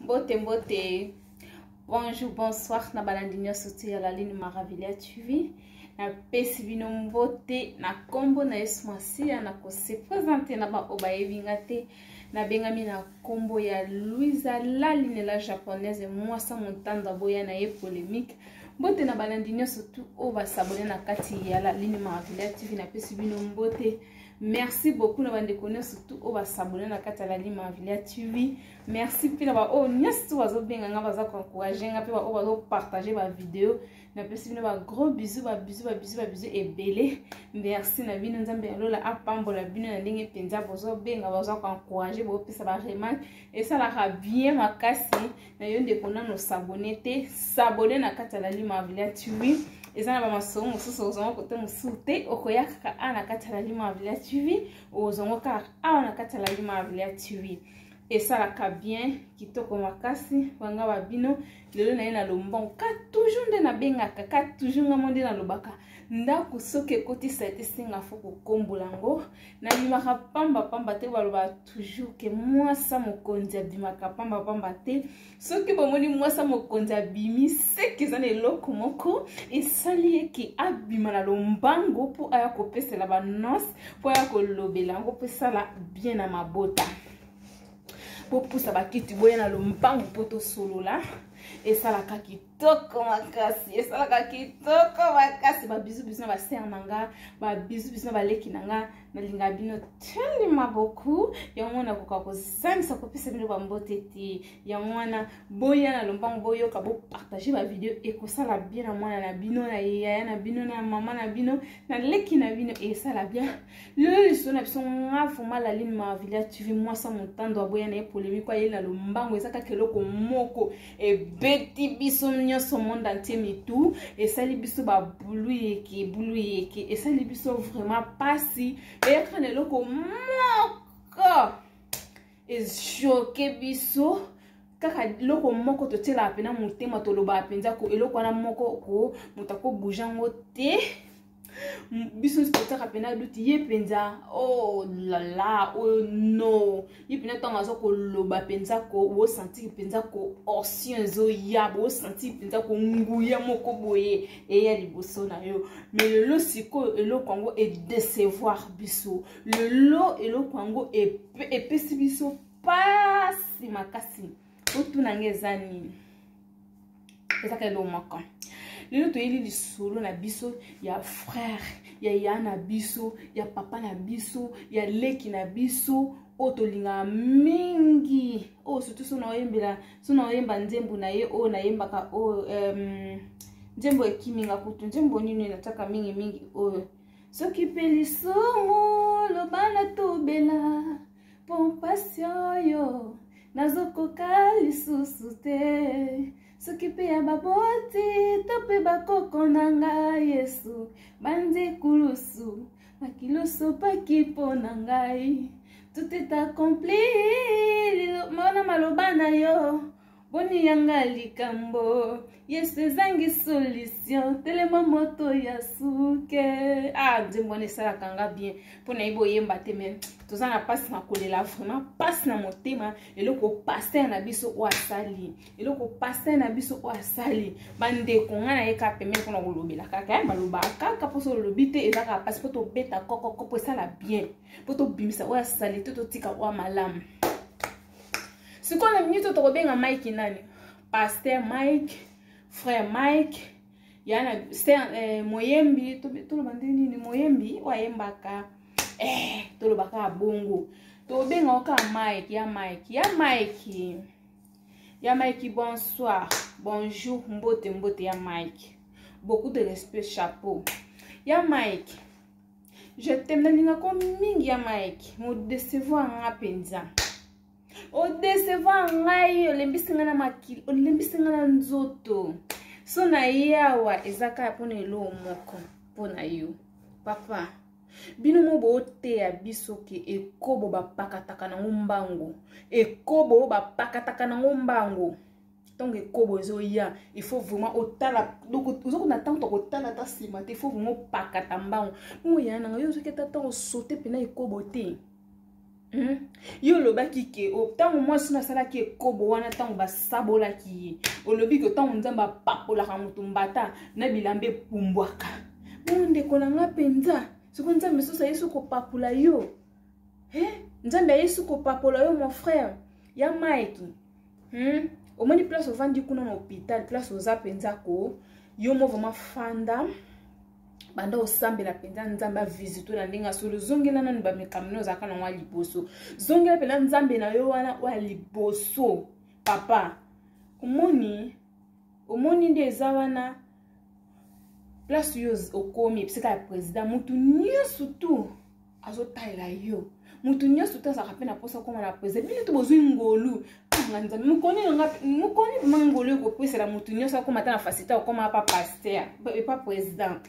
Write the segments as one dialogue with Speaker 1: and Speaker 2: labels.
Speaker 1: Mbote mbote. Bonjour, bonsoir. Na balandi nyoso ti la ligne Maravilia TV. Na pesi bino mbote na kombo na Yesu Masiya na ko se présenter na ba obayevinga te. Na bengami na kombo ya Louisa la ligne la japonaise moi sa montanda boya na ye polémique. Mbote na balandi nyoso tu o ba s'abonner na kati ya la ligne Maravilia TV na pesi bino mbote. Merci beaucoup na bande connaître surtout au va s'abonner na kati la ligne Maravilia TV. Merci pila ba o nyastu wazo benga nga baza ko encourager nga pe ba o bazo partager ba vidéo na pesi bino ba gros bisous ba bisous ebele. Merci na bino nzambe lola apambola bino na ndenge penza bozo benga bazo ko encourager bo pesa ba remarque et ça la bien makasi na yonde kona no s'abonner te s'abonner na kati la ligne Maravilia TV. Et ça, on va côté musuté okoya kaka ana kati la ligne Maravilia TV ozongo kaka ana kati la ligne Maravilia TV. Et ça la ka bien kitoko makasi wanga babino lelo na yena lombon ka toujours nde na benga kaka toujours ngamonde na lobaka ndako soke koti sa ete singa foko kombolango na bimaka pamba te baloba toujours ke mwasa mokonzi abimaka pamba te soki bomoni mwasa mokonzi abimi seki eza na eloko moko esali eke abima na lombango po aya kopesela banos po aya kolobela yango mpe sala bien na mabota po pusa bakiti boya na lombango po tosolola esalaka kitoko makasi ba bisu na ba ser nanga ba bisu na ba leki nanga na linga bino tellement beaucoup ya mwana ko kozangisa ko pesa bino ba mbote ti ya mwana boya na lombango boyo ka bo partager ba vidéo e ko sala bien na mwana na bino na yaya na bino na mama na bino na leki na bino e sala bien le so na biso ngafu mala ligne Maravilia TV moi sa montando aboya na polémique kwa yela lombango ezaka keloko moko e beti biso nyonso monde entier mitu et sali biso ba bulu yeke et sali biso vraiment pasi et quand eloko moko et choqué biso kaka loko moko to tela pena mutema to loba penza ko eloko na moko ko mutako bujango te biso spectacle pena duti ye penza oh la la oh no ye pena tanga zo ko loba penza ko wo sentir penza ko orsion zo ya bo sentir penza ko nguya moko boye e ya liboso na yo mais le lo siko elo kwango e décevoir biso le lo elo kwango e pesi biso pasi makasi otuna ngezani ezaka elo maka lelo toyeli lisolo na biso ya frère ya na biso ya papa na biso ya leki na biso otolinga mingi o surtout so na oyemba nzembo na ye o na yembaka o nzembo ekiminga kutu nzembo nini nataka mingi oyo soki pe lisumu lobana tobela pompasio yo nazokoka lisusu te soki pe ya baboti tope bakoko na ngai Yesu bandi kulusu makilusu paki po na ngai tout est accompli mona maloba na yo boni yanga likambo Yesu ezangi solution telema moto ya suke nzembo nesala kanga bien pona ibo yemba te mais tozana passe na kolela vraiment passe na motema eloko passer na biso o asali eloko passer na biso o asali bande ko ngana yeka peme pona kolobela kaka baloba kaka poso lobite ezaka passe poto beta koko po sala bien poto bimisa o asali toto tika o malamu siko na minute to kobenga Mike nani pasteur Mike frère Mike yana moyembi to lo bandeni ni moyembi wa yembaka to lo baka bongo to benga oka Mike ya Mike bonsoir bonjour mbote ya Mike beaucoup de respect chapeau ya Mike je t'aime ninga ko mingi ya Mike mo décevoir nga penza o décevoir ngai olembisinga na makili olembisinga na nzoto so na yawa ezaka pona elo moko pona yo papa bino mo bote ya biso ke ekobo bapakataka na ngombango ekobo bapakataka na ngombango donc ekobo zo ya il faut vraiment otala donc ozo na tant to otala ta sima te il faut vraiment pakata mbango mo yana yo zo ke tata o sauter pena ekobo te Yo lobaki ke tango mwasi nasalaki ekobo wana tango basabolaki ye olobi ke tango nzambe apapolaka moto mbata na bilamba epumbwaka ndeko na nga mpenza siko nzambe sosa yesu kopapula yo nzambe yesu kopapola yo mon frère ya Mike omoni place ovandi kuna na hôpital place oza mpenza ko yo mo vraiment fanda banda osambela penza nzambe avisito na ndenge asolo zongela nanu bamekamino ozalaka na mwa liboso zongela pela nzambe na yo wana oya liboso papa omoni nde eza wana place yo okomi episika ya président mutu nyonso tu azotalela yo mutu nyonso tu azalaka mpe na posa okoma na président bino to bozwi ngolu nzambe mukoni bima ngolu ekopesela mutu nyonso akoma ata na fasita okoma pa paster epa président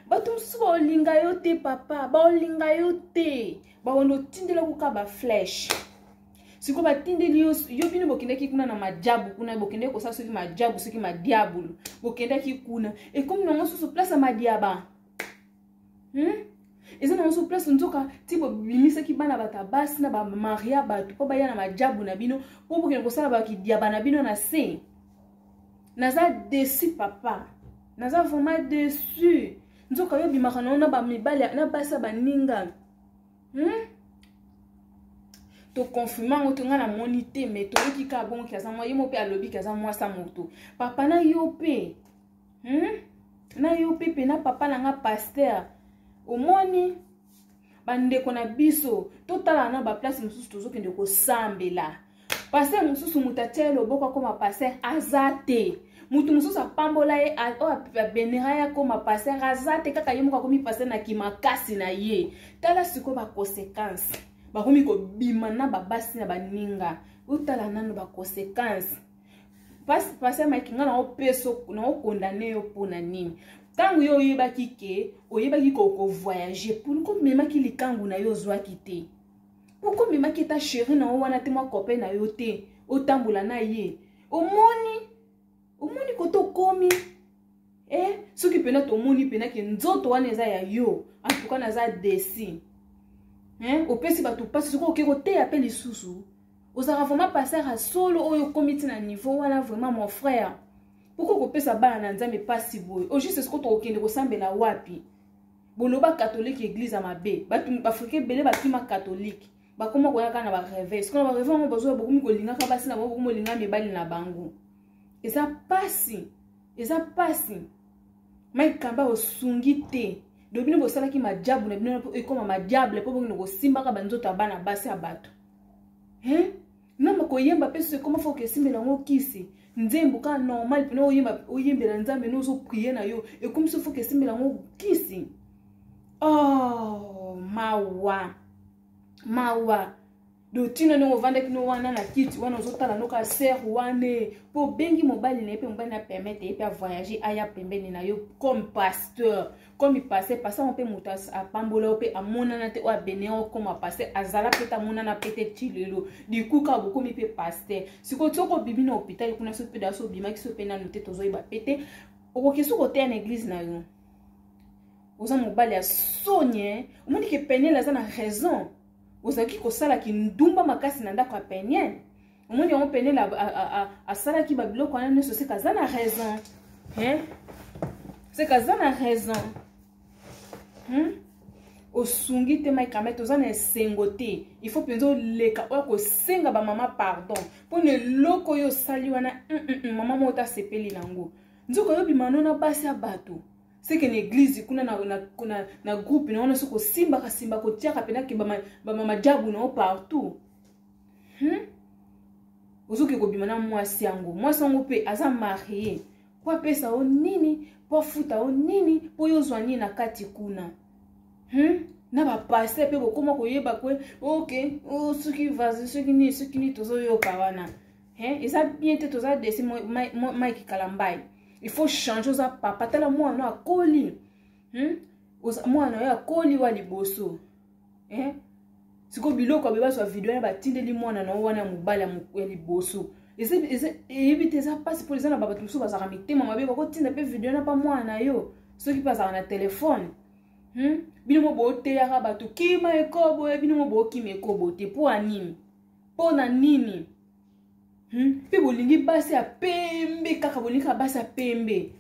Speaker 1: bato mosusu baolinga yo te papa baolinga yo te baondo otindela kuka baflèche siko batindeli yo bino bokendaki kuna na majabu kuna bokendaki kosala soki majabu soki madiabulu bokendaki kuna ekomi nango susu place ya madiaba eza nango susu place nzoka ti bobimisaki bana bato basi na bamaria bato mpo baya na majabu na bino mpo bokende kosala bakidiaba na bino na se naza desi papa naza vraiment déçu nzoka yo bimaka na bamibali na basi baninga to confirma ngo tonga na moni te mais to ki ka bon ki aza moi yemo pe alobi ki aza moi sa moto papa na yo pe na papa na nga pasteur omoni bandeko na biso totala na ba place mosusu tozokende kosambela pasteur mosusu mutatia loboko koma pasteur azate mutu mosusu apambola ye abenera ya koma pasteur azate kaka ye moko akomi pasteur na kimakasi na ye tala siko ba conséquence bakomi kobima na babasi na baninga utala nano ba conséquence pasteur Mike nga na opeso na okondane yo pona nini tangu yo oyebaki ko voyager pour ko memaki likangu na yo zwaki te pourquoi memaki ta chérie na wana te mwa copain na yo te otambola na ye omoni koto komi soki pena tomoni pena ke nzoto wana eza ya yo en tout cas naza desi opesi bato pasi soko okeko te ya pe lisusu ozala vraiment passer à solo oyo komiti na niveau wana vraiment mon frère pourquoi kopesa bana na nzambe pasi boye au juste soko tokende kosambela wapi boloba catholique église à mabe bato africain belé bakima catholique bakoma koyaka na ba réveil siko na ba réveil ngo bazo bokomi kolingaka basi na bokomi kolinga mibali na bango eza pasi Mike Kamba osungi te do bino bosalaki majabu na bino ekoma madiable po bokino kosimbaka banzoto bana basi abato namba koyemba pe se comment faut que simbela ngo kisi nzembo ka normal pino oyembela nzambe no zo prier na yo et comme se faut que simbela ngo kisi mawa do tina no vanda kino wana na kiti wana ozotala no ka ser wane po bengi mobali na pe mobali na permettre pe voyager aya pembeni na yo comme pasteur comme il passait on peut mutas a pambola pe amona na te o beneo comme passer azala peta mona na pete tilelo du coup ka beaucoup mi pe pasteur siko tsoko bibi na hôpital kuna so pe da so bima ki so pe na note tozo iba pete oko kesu ko te na église na yo oza mobali a sonye omoni ke penela za na raison ozaki kosala ki ndumba makasi na ndako ya penyen omoni yango penela asala ki babiloko wana nyonso se kaza na raison c'est kaza na raison osungi te Mike Kamba toza na esengo te il faut penza oleka oyo kosenga bamama pardon mpo na eloko oyo osali wana mama moko tasepeli nango nzoko oyobima no na basi ya bato seke na église kuna na groupe na wana so kosimbaka simba kotiaka penaki bamama jabu na o partout ozoki kobima na mwasi yango pe aza marié po apesa o nini po afuta o nini po yozwa nini na kati kuna na bapase pe kokoma koyeba kwe ok soki vazi soki nini tozoyoka wana eza bien te toza desi Mike Kalambai il faut changer za papa tala mwana akoli mwana ya akoli wa liboso siko biloko beba so video ya batindeli mwana na wana mobali ya liboso ebite za passe pour les ana babato so bazaka mitema mabe ko tinda pe video na pa mwana yo soki pa za na telefone Bino mo bote ya kabatu kima ekobo bino mo bo kima ekobo te po anini po na nini pe bolingi basi ya pembe kaka bolingi basi ya pembe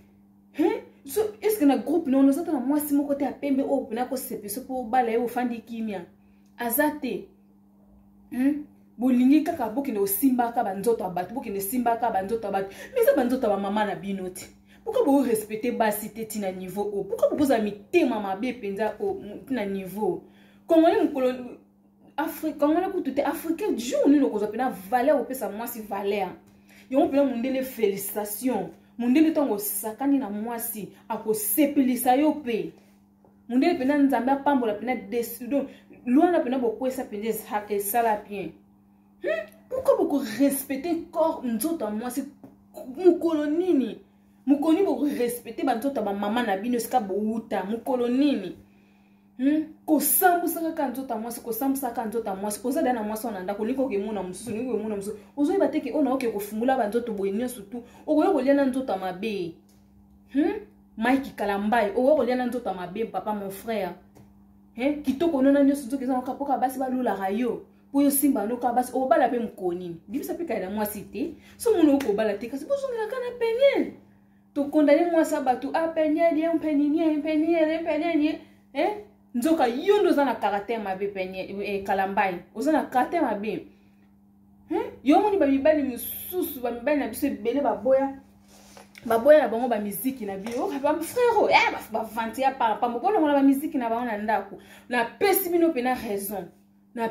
Speaker 1: so est-ce que na groupe non nous attend moi si mon côté ya pembe o pena ko sepeso po bala yo fandi kimia azate bolingi kaka bokende osimba ka banzoto abatu bokende simba ka banzoto abatu mais ça banzoto ba mama na bino te. Pourquoi vous respectez basité tina niveau haut? Pourquoi vous avez mis téma mabé penza au tina niveau? Congolais mon colon Afrique, Congolais pour tout africain du jour nous nous appelons valeur au pesa moi si valeur. Yo on peut monde les félicitations. Monde le temps au sakani na moi si a ko sepelisa yo pe. Monde le pena nzamba pambo la pena décision. Loin la pena beaucoup ça pena et ça la bien. Pourquoi vous respectez corps nzoto à moi si mon colonini? Mukoni bo respecter banzota ba mama na bino sika bouta mukolo nini ko sambu saka kanzota mwasi ko sambu saka kanzota mwasi ko zada na mwasi onanda ko liko ke muna mususu liko ke muna mususu ozo bateke ona oke ko fungula banzoto boyenyo surtout okoyo ko liana nzota mabe Mike Kalambai okoyo ko liana nzota mabe papa mon frère kitoko nona nyoso nzoke za kapoka basi balula rayo Poyo simba no ka basi obala pe mukoni bibisa pe ka na mwasi te so muno ko bala te kasi bozongela kana penye to condamner moi ça batu a penye penye nzoka yondo za na caractère mabe penye Kalambai oza na caractère mabe yo moni ba mibali misusu ba mibali na biso bele baboya na bango ba musique na bio ba frère ba vantia par pa moko na ba musique na bango na ndako na pesi bino pena raison na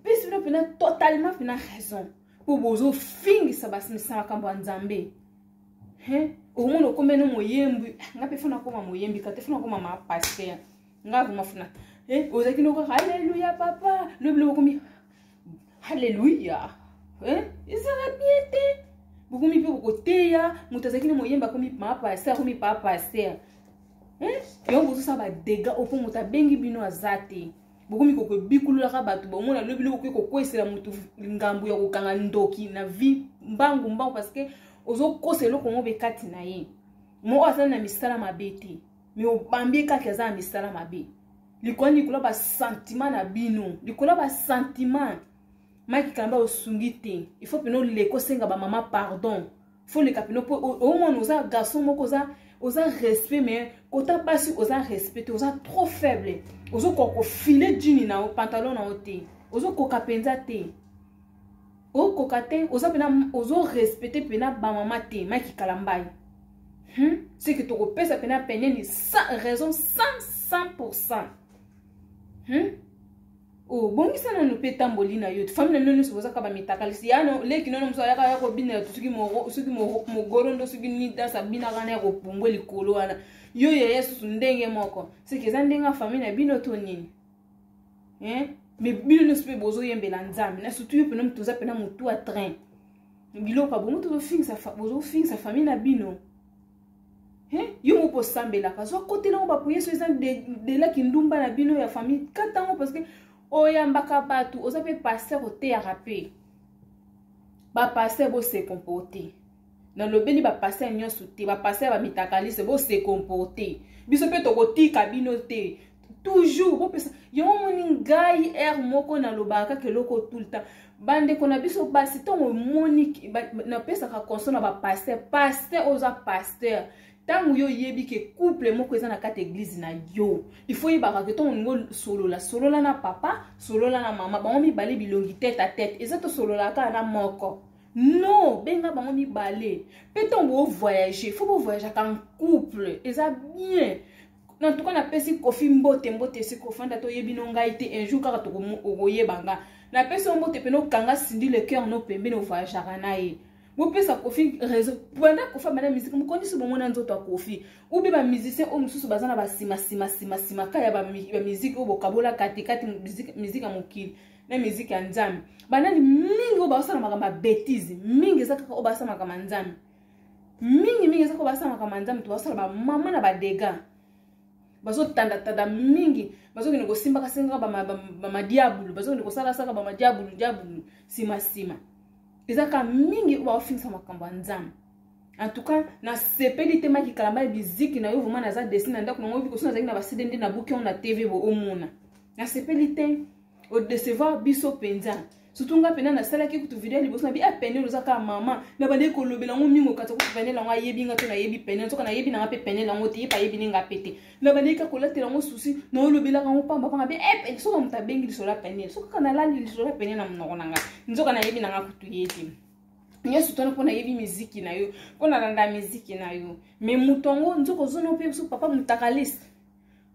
Speaker 1: pesi bino pena totalement pena raison pour bozo fingi sa basimisa makambo ya Nzambe omuno komeno moyembi ngape funa koma moyembi kate funa koma ma pasteur ngavu mafuna ozaki noko haleluya papa le blo komi haleluya isera biete bukumi pe bukoteya mutazaki ne moyemba komi ma pasteur komi pa pasteur yo bozo sa ba dega opo mutabengi bino azate bukumi ko bikulula ka batu bomona le blo ko kwesela mutu ngambu ya kokanga ndoki na vie mbangu parce que ozo koselo kongo be kati na ye mo asana na misala mabete mi obambie kati aza misala mabe likoni kula ba sentiment na bino likula ba sentiment Mike Kalamba osungite il faut peno le kosenga ba mama pardon faut le kapino po au moins oza garçon moko oza respect mais kota pasi oza respecter oza trop faible ozo ko filer jini na pantalon na ote ozo ko kapenza te o kokate oza pena ozo respecter pena ba mama te Mike Kalambai c'est que tu repèses pena pena ni sans raison 100%. Oh bongi sana no petamboli na yo famille na nonu soza ka ba mitakalisi yano leki nono muso yaka yako bina tusuki mo gorondo suki ni dansa bina kana yako pumbwe likolo wana yo yesu ndenge moko c'est que zandenga famille na bino to nini mais bino ne se bozo yembela Nzambe na surtout yo pena mtuza pena mutu a train bilo ka bongo to finga sa famille na bino yo mo po sambela ka zo côté na ba pour yeso ezan de la kindumba na bino ya famille katango parce que oyambaka batu ozape passer ote ya rapé ba passer bo se comporter na lobeli ba passer nyonso te ba passer ba mitakalise bo se comporter biso pe to kotika bino te toujours bo pesa yo moni ngai moko na lobaka ke loko tout le temps bande kona biso basi to moni na pesa ka console na ba pasteur oza pasteur tangu yo yebi ke couple moko eza na kati église na yo il faut yeba ka ton ngo solola na papa solola na mama bango mibale bilongi tête à tête eza to solola ka na moko non benga bango mibale pe ton voyager faut voyager en couple eza bien en tout cas na pesi kofi mbote si kofanda to yebi no ngai te un jour ka to ogoyebanga na pesi mbote pe no kanga sindi le cœur no pembe no voyager na ye vous pouvez sa kofi raison pendant qu'on fait madame musique vous connaissez bon mon nzoto kofi ou bien ba musicien o mususu bazana ba sima kaya ba musique o bokabola kati musique ya mokili na musique ya Nzambe banani mingi o ba sala makamba bêtise mingi zaka o ba sala makamba Nzambe mingi zaka o ba sala makamba Nzambe to ba sala ba mama na ba dega bazo tanda mingi bazo kino simba kasenga ba diabulu bazo kino sala saka ba diabulu sima ezaka mingi ba ofinsa makambo ya Nzambe En tout cas, na sepeli te Maki Kalamba biziki na yo vraiment na za dessin na ndako na ngobi ko sona zaki na ba CD na buki on na TV bo omona. Na sepeli te o décevoir biso penza. Surtout nga pena na sala ki kutu video liboso na bi apene lozaka mama na bande ko lobela ngo mingo kata ko pene la ngo yebi nga to na yebi pene to na yebi na ngape pene la ngo ti pa yebi nga pete. Na bande ka kolatela ngo susi na lobela ngo pamba panga be e so ka mutabengi lisola pene so ka na lali lisola pene na mnoko nanga nzoka na yebi na nga kutu yeti. Nye sutona pona yebi miziki na yo pona landa miziki na yo me mutongo nzoko zono pe so papa mutakaliste.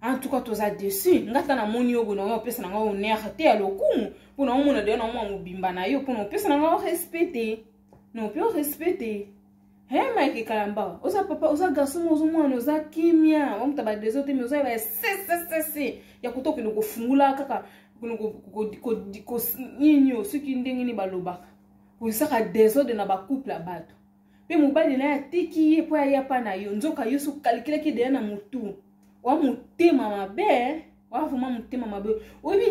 Speaker 1: En tout cas toza dessus ngata na moni yo bona yo pesa na nga oner te alokumu pona omona de na mo bimba na yo pona pesa na nga respecter non pe respecter he Mike Kalamba oza papa oza garçon ozo mwana oza kimia on taba desote me oza ba se ya kutoka no kufungula kaka ko nyinyo soki ndenge ni balobaka pour saka désordre na ba couple la bato pe mobali na ya tiki ye po ya pa na yo nzoka yo so calculer ki de na mutu wa mutema mabe wa vuma mutema mabe obi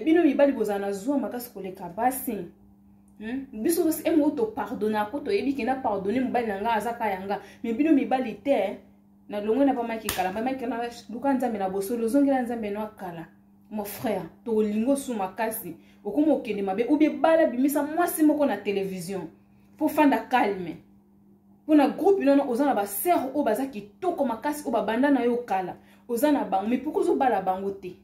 Speaker 1: bino mibali bozana zuwa makasi koleka basi biso basi emo to pardonner ko to yebi kena pardonner mobali nanga azaka yanga me bino mibali te na longo na pa Maki Kalamba Maki na luka nzambe na bosolo zongela nzambe no akala mon frère to lingo su makasi okoma okende mabe obi bala bimisa mwasi moko na télévision pour fanda calme pona groupe non ozana ba sœur o baza kitoko makasi o babanda na yo kala ozana bango mais pourquoi zo bala bango te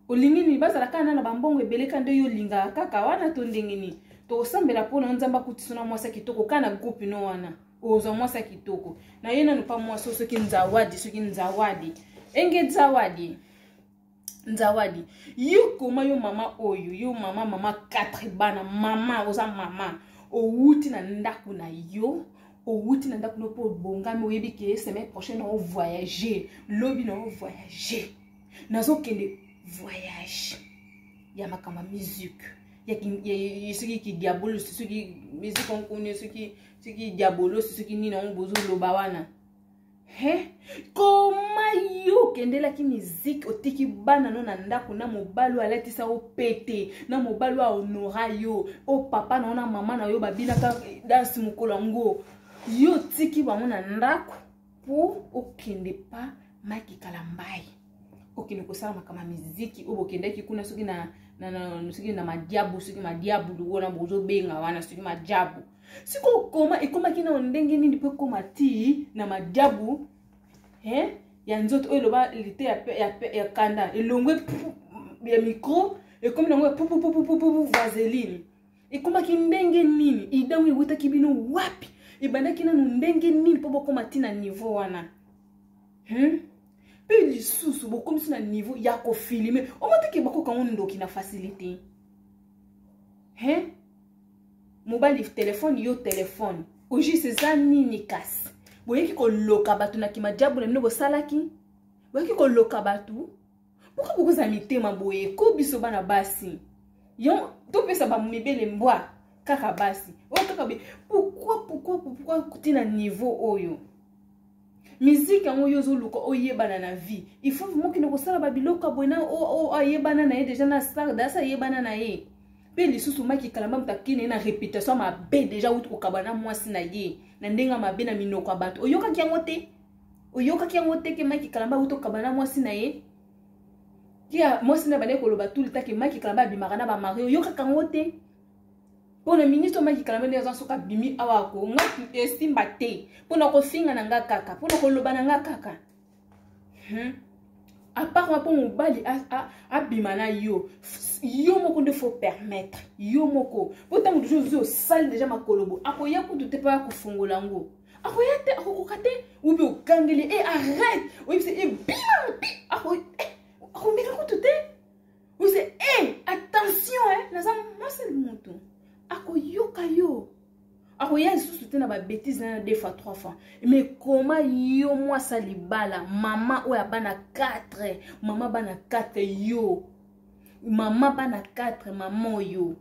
Speaker 1: olingi ni bazala kana na bambongo ebeleka nde yo linga kaka wana to ndenge ni to sambela pona nzamba kutisona mwasa kitoko kana groupe no wana ozo mwasa kitoko na yena no pa mwasa soki nzawadi enge nzawadi yo koma yo mama oyo yo mama 4 bana mama oza mama outi na ndaku na yo outi na ndaku no po bongami oyebi ke semaine prochaine on voyager lobi na on voyager nazo kende voyage ya makama musique ya soki ki diabolo soki musique on connaît soki diabolo soki nina on bozo loba wana koma yo kendela ki musique otiki bana no na ndako na mobalo alatisa o pete na mobalo a honora yo o papa na ona mama na yo babina ka danse mukolo ngo yo tiki bango na ndako po okende pa Maki Kalamba okende kosala makama musique o bokendaki kuna soki na madiabu soki madiabu wona bozo benga wana soki madiabu siko koma ekoma kina ndenge nini pe koma ti na madiabu ya nzoto oyo loba lite ya kanda elongwe ya micro ekomi nango pupu vaseline ekoma ki ndenge nini idangu iwita kibino wapi ibandaki na ndenge nini po bokoma ti na niveau wana pe lisusu bokomi na niveau ya ko filmer o mateke bakoka ndoki na facilité mobile téléphone yo téléphone oji seza nini kasi boyeki ko loka batu na kimajabu na nobo salaki boyeki ko loka batu pourquoi beaucoup za mitema boye ko biso bana basi yo to pesa ba mibele mbwa kaka basi o kaka be pourquoi kutina niveau oyo musique yango yo zo luka oyebana na vie il faut vraiment que no sala ba biloko boina o ayebana na ye déjà na star da sa yebana na ye pe lisusu Maki Kalamba mtakine na réputation ma be déjà utu kokabana mwasi na ye na ndenga mabe na minoko abantu oyoka kiango te ke Maki Kalamba utu kokabana mwasi na ye kia mwasi na bale koloba tout le temps ke Maki Kalamba bimaka na ba mari oyoka kango te pona ministre Maki Kalamba ne azan soka bimi awa ko nga estimba te pona ko finga na nga kaka pona ko loba na nga kaka à part ma pour mobali a bimana yo moko de faut permettre yo moko pourtant toujours zo sale déjà makolobo akoya ko te pas ko fungola ngo akoya te akokate ou bi okangeli arrête oui c'est bima ako meka ko te oui c'est attention naza moi c'est le monton akoyoka yo akoya sous te na ba bêtise na 2 fois 3 fois mais comment yo moi ça libala maman o ya bana 4 maman bana 4 yo maman bana 4 maman yo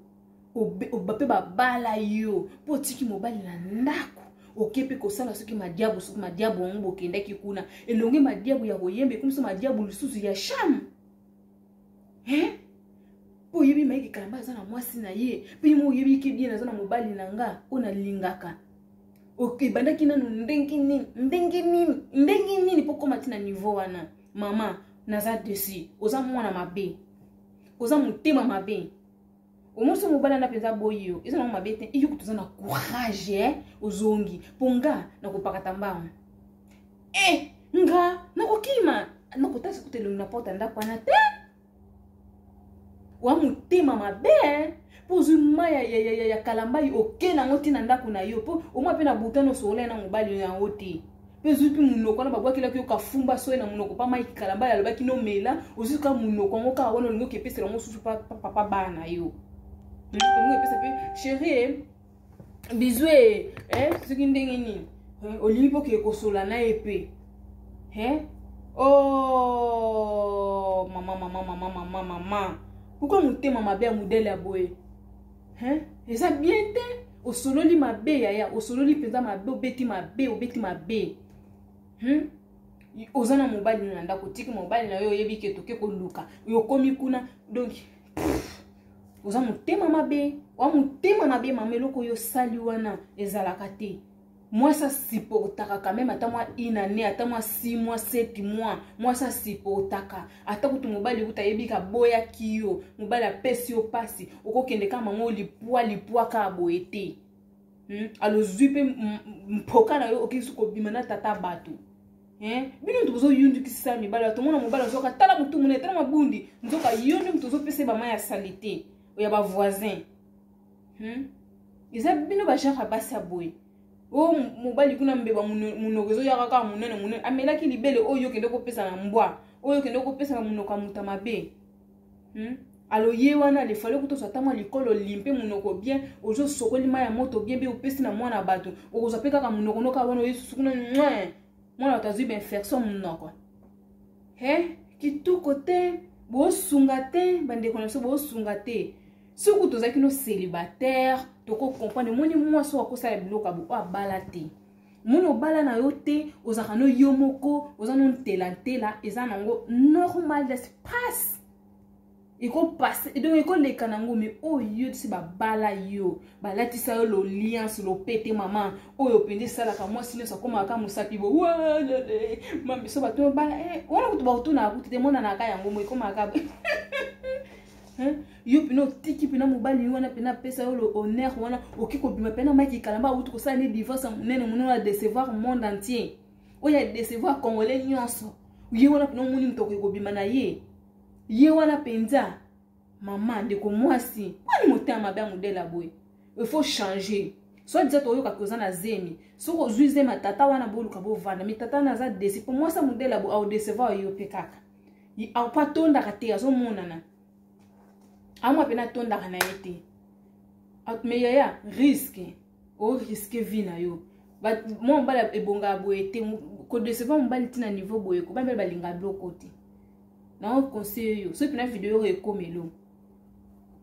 Speaker 1: obape ba bala yo po tiki mobali na ndako okepe ko sala soki madiabu ngo kendaki kuna elonge madiabu ya koyembe kumso madiabu lisusu ya sham po yebi Maki Kalamba za na mwasi na ye pe mo yebi ki bien na za na mobali na nga ona lingaka Ok, banda kina ndenge nini poko matina niveau wana. Mama, naza desi, oza mwana mabe. Oza mutema mabe. Omoso mobala na penza boyo, eza na mabe te, iyo kutuza na courage ozongi. Ponga na kopakata mbao. Nga na kokima, na kotasa kutelo na porta ndako wana te. Wa mutema mabe. Pozu maya ya kalambai oke na ngoti na ndako na yo po omwa pe na butano sole na mobali ya ngoti pezu pi munoko na babwa kila kyo kafumba soe na munoko pa mai kalambai alobaki no mela ozuka munoko ngoka wana lingo kepesela ngo susu pa papa bana yo ngo pesa pe chérie bisou soki ndenge nini olingi po ke kosola na epe oh mama pourquoi mutema mabe ya modèle ya boye eza bien te osololi mabe yaya osololi penza mabe obeti mabe oza na mobali na ndako tiki mobali na yo oyebi ke toke koluka yokomi kuna donc oza motema mabe wa motema mabe mama eloko yo sali wana ezalaka te moi ça supportaka quand même ata moi une année ata moi 6 mois 7 mois moi ça supportaka ata kutu mobali kuta yebika boya kiyo mobali apesi yo pasi okokende kama ngo lipwa ka boete alo zupe mpoka na yo okisu ko bimana tata bato bino tuzo yundu kisisa mibala to mona mobali zoka tala mutu mune tala mabundi nzoka yondu mutu zo pese ba maya salite oya ba voisin isa bino ba shaka basi aboy o mobali kuna mbeba munokezo ya kaka munene amelaki libele oyo kende ko pesa na mbwa oyo kende ko pesa na munoka mutama be alo ye wana le fallait kuto satama likolo limpe munoko bien ozo sokoli ma ya moto bien be opesi na mwana bato okoza peka ka munoko noka wana yesu kuna mwana tazu ben infection munoko kitoko te bo sunga te bande konaso bo sunga te soki tozaki no célibataire toko comprendre moni mwasi akosala biloka bo abala te moni obala na yo te ozaka no yo moko oza no ntela eza nango normal d'espace iko passe donc iko leka nango mais oyo si babala yo balatisa yo l'alliance lopete mama oyo pende salaka mwasi nyonso akomaka mosapi bo walele mami so bato bala wana kutu bakutuna akuti te mona na ka yango mo ikomaka yo pino tiki pina mobali wana pina pesa yo le honneur wana okiko bima pena maki kalamba utu ko sa ni divorce munene munona décevoir monde entier oya décevoir congolais nyonso ye wana pina muni mtoko ko bima na ye wana penza maman de ko mwasi kwani motema mabe modela boy il faut changer soit disait oyo kakoza na zemi soko zuize matata wana boluka bo vanda mi tata na za desi pour moi ça modela bo au décevoir yo pekaka yi au pas tonda kate azo monana amwa pena tonda kana yete mais yaya risque o risque vie na yo ba mo mbala ebonga boete ko décevoir mbali tina niveau boye ko ba mbala balinga bloko te na o conseil yo so pena video ekomelo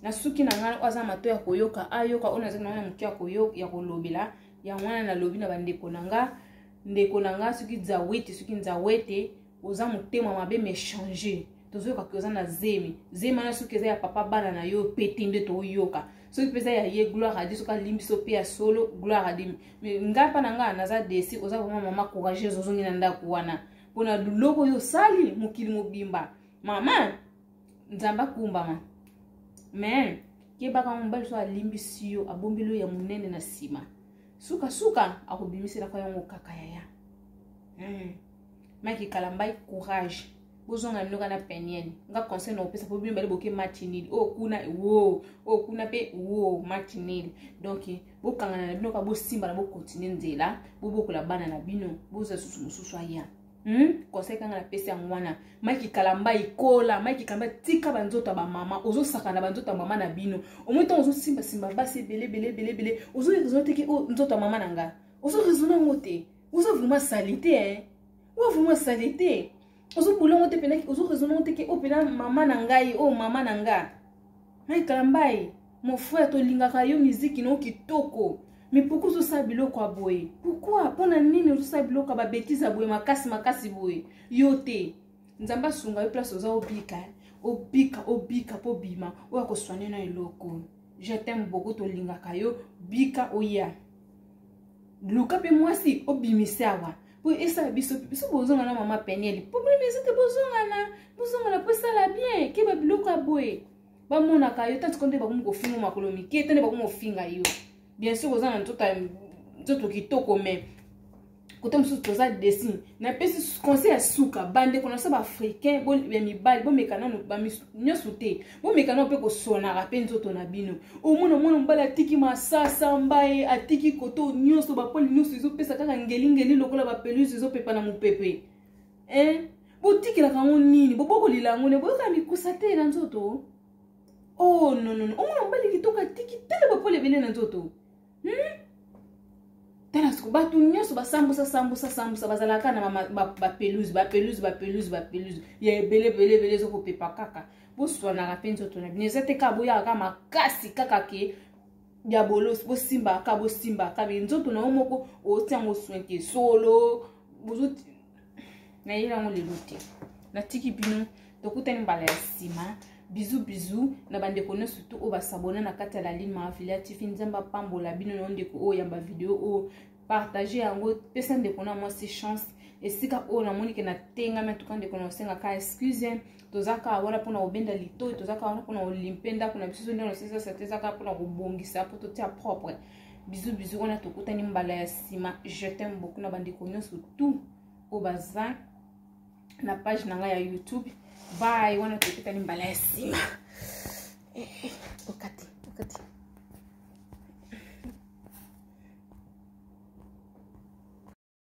Speaker 1: na suki na ngana aza mato ya koyoka ayoka ona zana na mkia koyoka ya kolobela ya mwana na lobi na bandeko nanga ndeko nanga suki nzawete oza motema mabe me changer tozo ka koza na zemi na suki za ya papa bana na yo petinde to yoka suki pesa ya ye gloire a Dieu soka limbiso pe ya solo gloire a Dieu mais ngapa nanga naza desi oza mama courageuse ozongi na ndako wana pona luloko yo sali mokili mobimba mama nzamba kumba ma mais kebaka mbali so alimbisi yo abombelo ya munene na sima suka akobimisela kwa yango kaka yaya maki kalambai courage bozonga mnoka na penienne nga conseil na opesa po bino bale boke matinil kuna pe matinil donc bokanga na bino ka bo simba na bo continuer nzela bobokola bana na bino boza susu aya conseil kanga na pesa ngwana maki kalamba ikola maki kamba tika banzota ba mama ozo sakana banzota mama na bino omoto ozo simba basi belé ozo raisonner teke nzota mama nanga ozo raisonner ngote ozo vraiment salité vraiment salité ozo boulongo te pena ozo raisonner teke pena mama nangai mama nanga maki kalamba mon frère to lingaka yo musique no kitoko. Mais pourquoi ça sabilo kwa boy? Pourquoi? Pona nini ça sabilo kwa ba bêtise boy makasi boy. Yote. Nzamba sunga yo place oza obika po bima. Oya ko soigner na eloko. Je t'aime beaucoup to linga kayo bika oya. luka pe mwasi obimisi awa po esa biso bozonga na mama Peniel problème ezete bozonga na po esala bien ke babiloko aboye bamonaka yo tati konde bakomi kofinga makolo mike tande bakomi kofinga yo bien sûr oza na nzoto kitoko me kote mosusu toza dessin na pesi conseil ya suka bande kona sa baafricain ya mibali bomekana nyonso te bomekana mpe kosonaka mpe nzoto na bino omona mobali atiki masasa mbaye atiki koto nyonso bapoli nyonso ezopesa kaka ngelingeli lokola bapeluse ezopepa na mopepe botikelaka yango nini bobokolila yango ne boyoka mikusa te na nzoto oh non omona mobali kitoko atiki tele bapoli ebele na nzoto tala siko bato nyonso basambusa bazalaka na bapeluse ya ebele ezokopepa kaka boswanaka mpe nzoto na bino eza te kaka boyaka makasi kaka ke ya bolosi bosimbaka nzoto na yo moko otia yango soin te solo bozoti nayeli yango lelo te natiki bino tokutani mbala ya nsima bisous na bandeko nyonso tu oyo basabone na kati ya la ligne Maravilia TV nzambe apambola bino na ndeko oyo yamba video oyo partager yango pesa ndeko na mwasi chance esika oyo namoni ke natenga me tuka ndeko na osengaka excuse tozaka wana mpona kobenda litoi tozaka wana mpona kolimpe ndako na biso ndenge nosesa satezaka mpona kobongisa po totia propre bisous wana tokutani mbala ya nsima je t'aime beaucoup na bandeko nyonso tu oyo baza na page na ngai ya YouTube. Bye, wana tukutani mbala ya nsima. Okati.